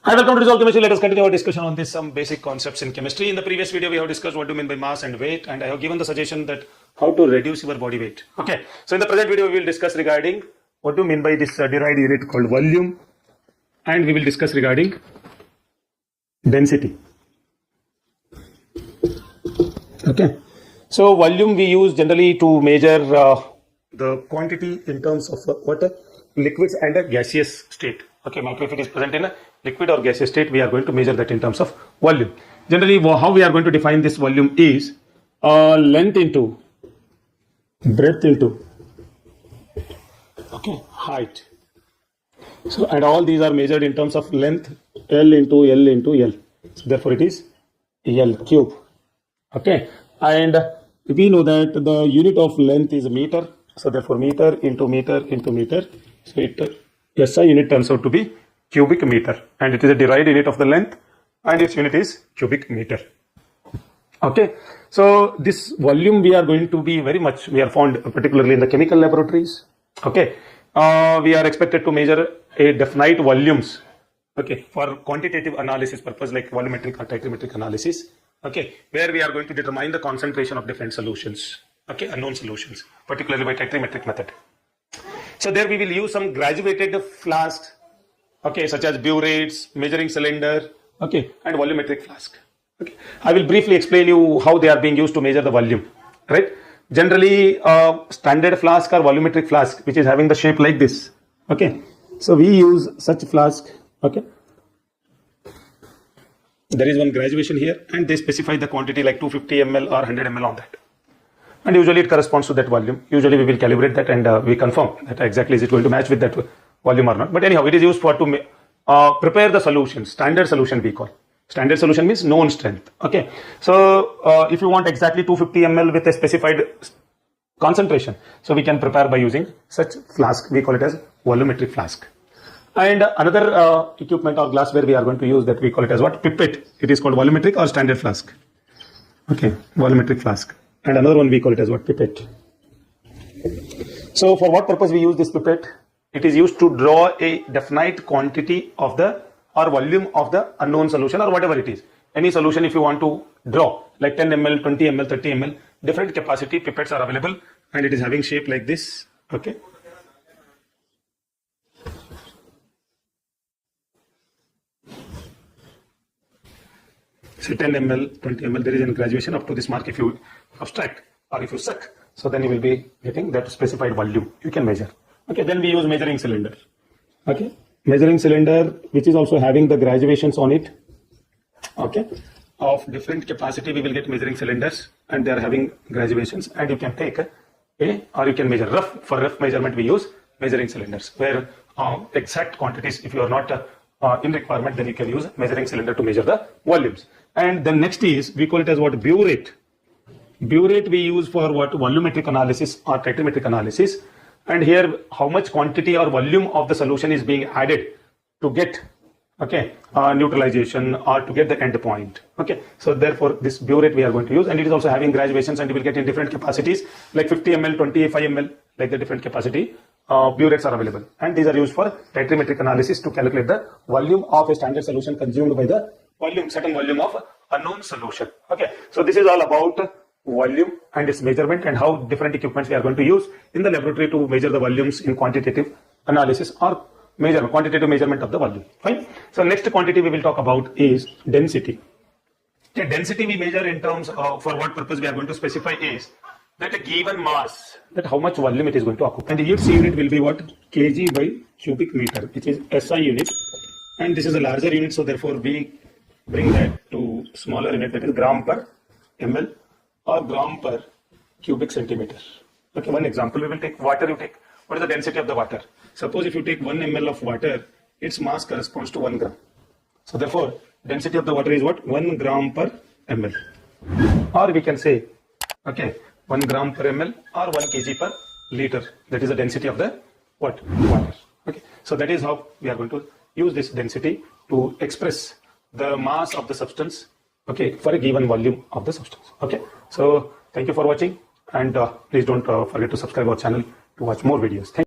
Hi, welcome to Resolve Chemistry. Let us continue our discussion on this some basic concepts in chemistry. In the previous video, we have discussed what do you mean by mass and weight, and I have given the suggestion that how to reduce your body weight. Okay, so in the present video, we will discuss regarding what do you mean by this derived unit called volume, and we will discuss regarding density. Okay, so volume we use generally to measure the quantity in terms of water, liquids, and a gaseous state. Okay, matter if it is present in a liquid or gaseous state, we are going to measure that in terms of volume. Generally, how we are going to define this volume is length into breadth into height. So, and all these are measured in terms of length, L into L into L. So, therefore, it is L cube. Okay, and we know that the unit of length is meter. So, therefore, meter into meter into meter. So, it SI unit turns out to be cubic meter, and it is a derived unit of the length, and its unit is cubic meter. Okay, so this volume we are going to be we are found particularly in the chemical laboratories. Okay, we are expected to measure a definite volumes. Okay, for quantitative analysis purpose like volumetric or titrimetric analysis. Okay, where we are going to determine the concentration of different solutions. Okay, unknown solutions, particularly by titrimetric method. So there we will use some graduated flasks, okay, such as burettes, measuring cylinder, okay, and volumetric flask. Okay, I will briefly explain you how they are being used to measure the volume. Right? Generally, standard flask or volumetric flask, which is having the shape like this. Okay, so we use such flask. Okay, there is one graduation here, and they specify the quantity like 250 ml or 100 ml on that. And usually it corresponds to that volume. Usually we will calibrate that and we confirm that exactly is it going to match with that volume or not. But anyhow, it is used for to prepare the solution. Standard solution we call. Standard solution means known strength. Okay. So if you want exactly 250 ml with a specified concentration, so we can prepare by using such flask. We call it as volumetric flask. And another equipment or glassware we are going to use that we call it as what? Pipette. It is called volumetric or standard flask. Okay, volumetric flask. And another one we call it as what? Pipette. So for what purpose we use this pipette? It is used to draw a definite quantity of the or volume of the unknown solution or whatever it is. Any solution if you want to draw like 10 ml, 20 ml, 30 ml, different capacity pipettes are available, and it is having shape like this. Okay. So 10 ml, 20 ml, there is a graduation up to this mark if you abstract or if you suck. So then you will be getting that specified volume you can measure. Okay, then we use measuring cylinder. Okay, measuring cylinder which is also having the graduations on it. Okay, of different capacity we will get measuring cylinders, and they are having graduations, and you can take or you can measure rough. For rough measurement we use measuring cylinders, where exact quantities if you are not in requirement, then you can use measuring cylinder to measure the volumes. And then next is we call it as what? Burette. Burette we use for what? Volumetric analysis or titrimetric analysis. And here how much quantity or volume of the solution is being added to get neutralization or to get the end point. Okay, so therefore this burette we are going to use, and it is also having graduations, and you will get in different capacities like 50 ml, 25 ml, like the different capacity burettes are available, and these are used for titrimetric analysis to calculate the volume of a standard solution consumed by the certain volume of unknown solution. Okay, so this is all about volume and its measurement and how different equipments we are going to use in the laboratory to measure the volumes in quantitative analysis or quantitative measurement of the volume. Fine. So next quantity we will talk about is density. Okay, density we measure in terms of for what purpose we are going to specify is that a given mass, that how much volume it is going to occupy. And its unit will be what? Kg by cubic meter, which is SI unit. And this is a larger unit, so therefore we bring that to smaller unit, that is gram per ml or gram per cubic centimeter. Okay, one example we will take water. You take what is the density of the water? Suppose if you take 1 ml of water, its mass corresponds to 1 gram. So therefore, density of the water is what? 1 gram per ml. Or we can say, okay, 1 gram per ml or 1 kg per liter. That is the density of the what? Water. Okay, so that is how we are going to use this density to express the mass of the substance, okay, for a given volume of the substance. Okay, so thank you for watching, and please don't forget to subscribe our channel to watch more videos. Thank you.